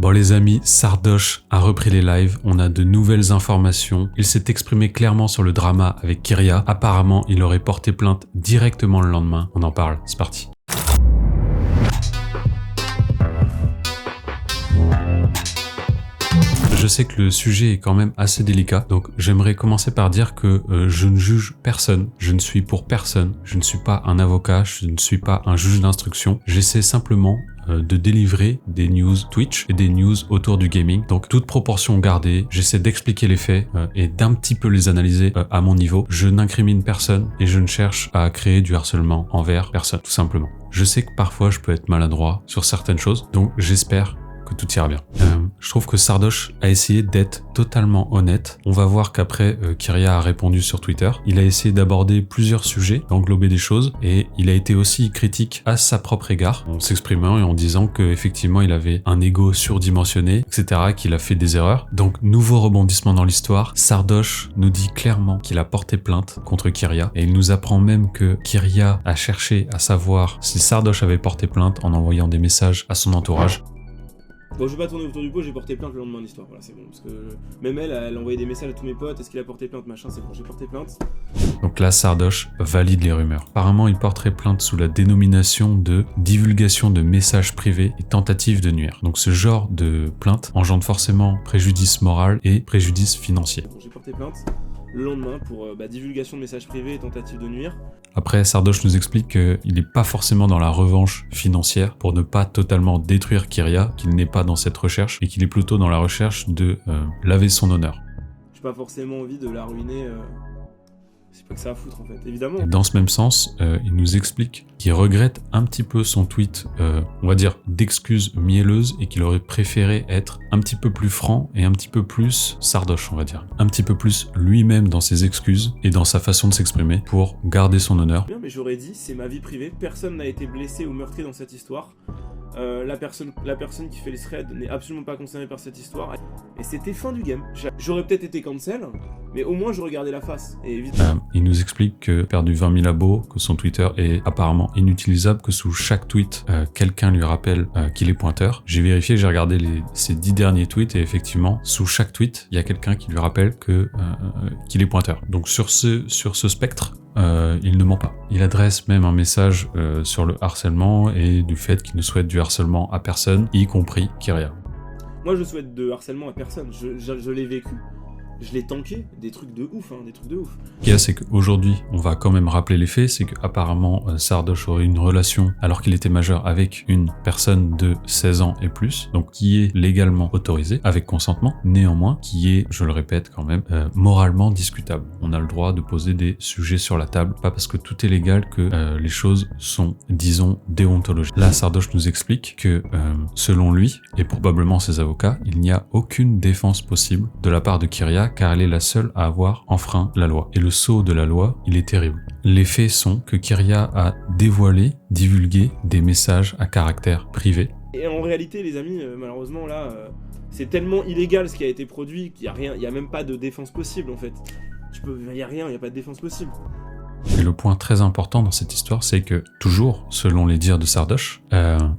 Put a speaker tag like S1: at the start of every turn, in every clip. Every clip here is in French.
S1: Bon les amis, Sardoche a repris les lives, on a de nouvelles informations. Il s'est exprimé clairement sur le drama avec Kyria. Apparemment, il aurait porté plainte directement le lendemain. On en parle, c'est parti. Je sais que le sujet est quand même assez délicat, donc j'aimerais commencer par dire que je ne juge personne, je ne suis pour personne, je ne suis pas un avocat, je ne suis pas un juge d'instruction, j'essaie simplement de délivrer des news Twitch et des news autour du gaming. Donc toute proportion gardée, j'essaie d'expliquer les faits et d'un petit peu les analyser à mon niveau. Je n'incrimine personne et je ne cherche à créer du harcèlement envers personne, tout simplement. Je sais que parfois je peux être maladroit sur certaines choses, donc j'espère que tout ira bien. Je trouve que Sardoche a essayé d'être totalement honnête. On va voir qu'après, Kyria a répondu sur Twitter. Il a essayé d'aborder plusieurs sujets, d'englober des choses, et il a été aussi critique à sa propre égard, en s'exprimant et en disant qu'effectivement il avait un ego surdimensionné, etc., qu'il a fait des erreurs. Donc, nouveau rebondissement dans l'histoire. Sardoche nous dit clairement qu'il a porté plainte contre Kyria, et il nous apprend même que Kyria a cherché à savoir si Sardoche avait porté plainte en envoyant des messages à son entourage.
S2: Bon, je vais pas tourner autour du pot, j'ai porté plainte le lendemain de l'histoire, voilà, c'est bon, parce que même elle a envoyé des messages à tous mes potes, est-ce qu'il a porté plainte, machin, c'est bon, j'ai porté plainte.
S1: Donc là, Sardoche valide les rumeurs. Apparemment, il porterait plainte sous la dénomination de divulgation de messages privés et tentative de nuire. Donc ce genre de plainte engendre forcément préjudice moral et préjudice financier.
S2: Bon, j'ai porté plainte le lendemain pour divulgation de messages privés et tentative de nuire.
S1: Après, Sardoche nous explique qu'il n'est pas forcément dans la revanche financière pour ne pas totalement détruire Kyria, qu'il n'est pas dans cette recherche et qu'il est plutôt dans la recherche de laver son honneur.
S2: J'ai pas forcément envie de la ruiner, c'est pas que ça à foutre en fait, évidemment.
S1: Et dans ce même sens, il nous explique qu'il regrette un petit peu son tweet, on va dire, d'excuses mielleuses et qu'il aurait préféré être un petit peu plus franc et un petit peu plus Sardoche, on va dire. Un petit peu plus lui-même dans ses excuses et dans sa façon de s'exprimer pour garder son honneur.
S2: Bien, mais j'aurais dit, c'est ma vie privée, personne n'a été blessé ou meurtri dans cette histoire. La personne qui fait les threads n'est absolument pas concernée par cette histoire. Et c'était fin du game. J'aurais peut-être été cancel, mais au moins je regardais la face. Et évidemment...
S1: il nous explique que perdu 20 000 abos, que son Twitter est apparemment inutilisable, que sous chaque tweet, quelqu'un lui rappelle qu'il est pointeur. J'ai vérifié, j'ai regardé ses 10 derniers tweets et effectivement, sous chaque tweet, il y a quelqu'un qui lui rappelle qu'il est pointeur. Donc sur ce spectre, il ne ment pas. Il adresse même un message sur le harcèlement et du fait qu'il ne souhaite du harcèlement à personne, y compris Kyria.
S2: Moi je souhaite de harcèlement à personne, je l'ai vécu. Je l'ai tanké, des trucs de ouf, des trucs de ouf.
S1: Ce qu'il y a, c'est qu'aujourd'hui, on va quand même rappeler les faits, c'est qu'apparemment, Sardoche aurait une relation, alors qu'il était majeur, avec une personne de 16 ans et plus, donc qui est légalement autorisée, avec consentement, néanmoins, qui est, je le répète quand même, moralement discutable. On a le droit de poser des sujets sur la table, pas parce que tout est légal que les choses sont, disons, déontologiques. Là, Sardoche nous explique que, selon lui, et probablement ses avocats, il n'y a aucune défense possible de la part de Kyria, car elle est la seule à avoir enfreint la loi. Et le sceau de la loi, il est terrible. Les faits sont que Kyria a dévoilé, divulgué des messages à caractère privé.
S2: Et en réalité, les amis, malheureusement, là, c'est tellement illégal ce qui a été produit qu'il n'y a même pas de défense possible, en fait. Il n'y a rien, il n'y a pas de défense possible.
S1: Et le point très important dans cette histoire, c'est que, toujours selon les dires de Sardoche,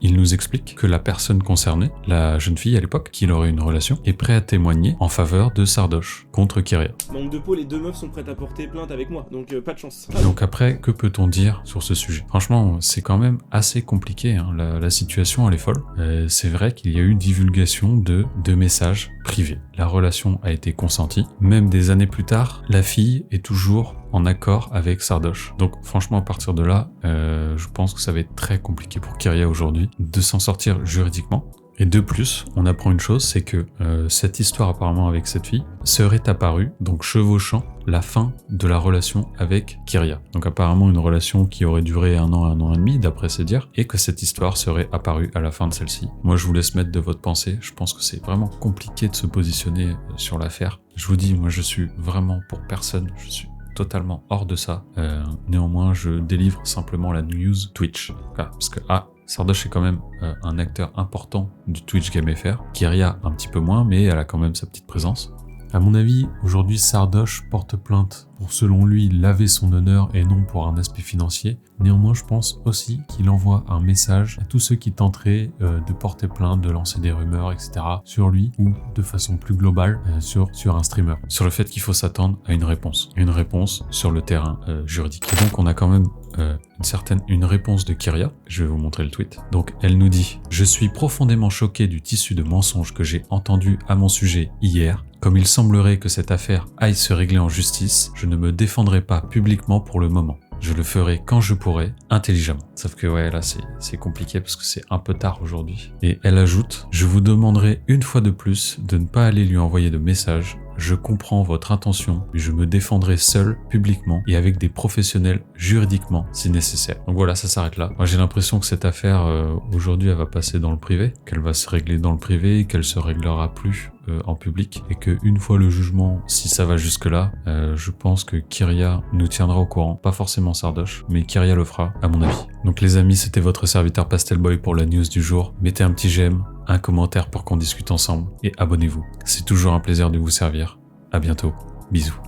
S1: il nous explique que la personne concernée, la jeune fille à l'époque, qui aurait une relation, est prête à témoigner en faveur de Sardoche contre Kyria.
S2: Manque de peau, les deux meufs sont prêtes à porter plainte avec moi, donc pas de chance.
S1: Donc après, que peut-on dire sur ce sujet? Franchement, c'est quand même assez compliqué, hein. La situation, elle est folle. C'est vrai qu'il y a eu divulgation de messages privés. La relation a été consentie. Même des années plus tard, la fille est toujours en accord avec Sardoche. Donc franchement, à partir de là, je pense que ça va être très compliqué pour Kyria aujourd'hui de s'en sortir juridiquement. Et de plus, on apprend une chose, c'est que cette histoire apparemment avec cette fille serait apparue, donc chevauchant la fin de la relation avec Kyria. Donc apparemment une relation qui aurait duré un an et demi, d'après ses dires, et que cette histoire serait apparue à la fin de celle-ci. Moi, je vous laisse mettre de votre pensée. Je pense que c'est vraiment compliqué de se positionner sur l'affaire. Je vous dis, moi, je suis vraiment pour personne. Je suis totalement hors de ça. Néanmoins, je délivre simplement la news Twitch. Voilà, parce que, Sardoche est quand même un acteur important du Twitch Game FR. Kyria un petit peu moins, mais elle a quand même sa petite présence. À mon avis, aujourd'hui, Sardoche porte plainte pour, selon lui, laver son honneur et non pour un aspect financier. Néanmoins, je pense aussi qu'il envoie un message à tous ceux qui tenteraient de porter plainte, de lancer des rumeurs, etc. sur lui ou de façon plus globale sur un streamer. Sur le fait qu'il faut s'attendre à une réponse sur le terrain juridique. Et donc, on a quand même une réponse de Kyria. Je vais vous montrer le tweet. Donc, elle nous dit « Je suis profondément choqué du tissu de mensonges que j'ai entendu à mon sujet hier. Comme il semblerait que cette affaire aille se régler en justice, je ne me défendrai pas publiquement pour le moment. Je le ferai quand je pourrai, intelligemment. » Sauf que ouais, là c'est compliqué parce que c'est un peu tard aujourd'hui. Et elle ajoute « Je vous demanderai une fois de plus de ne pas aller lui envoyer de messages. Je comprends votre intention, mais je me défendrai seul, publiquement, et avec des professionnels juridiquement, si nécessaire. » Donc voilà, ça s'arrête là. Moi j'ai l'impression que cette affaire, aujourd'hui, elle va passer dans le privé, qu'elle va se régler dans le privé, qu'elle se réglera plus en public, et que une fois le jugement, si ça va jusque-là, je pense que Kyria nous tiendra au courant. Pas forcément Sardoche, mais Kyria le fera, à mon avis. Donc les amis, c'était votre serviteur Pastel Boy pour la news du jour. Mettez un petit j'aime, un commentaire pour qu'on discute ensemble, et abonnez-vous. C'est toujours un plaisir de vous servir. À bientôt. Bisous.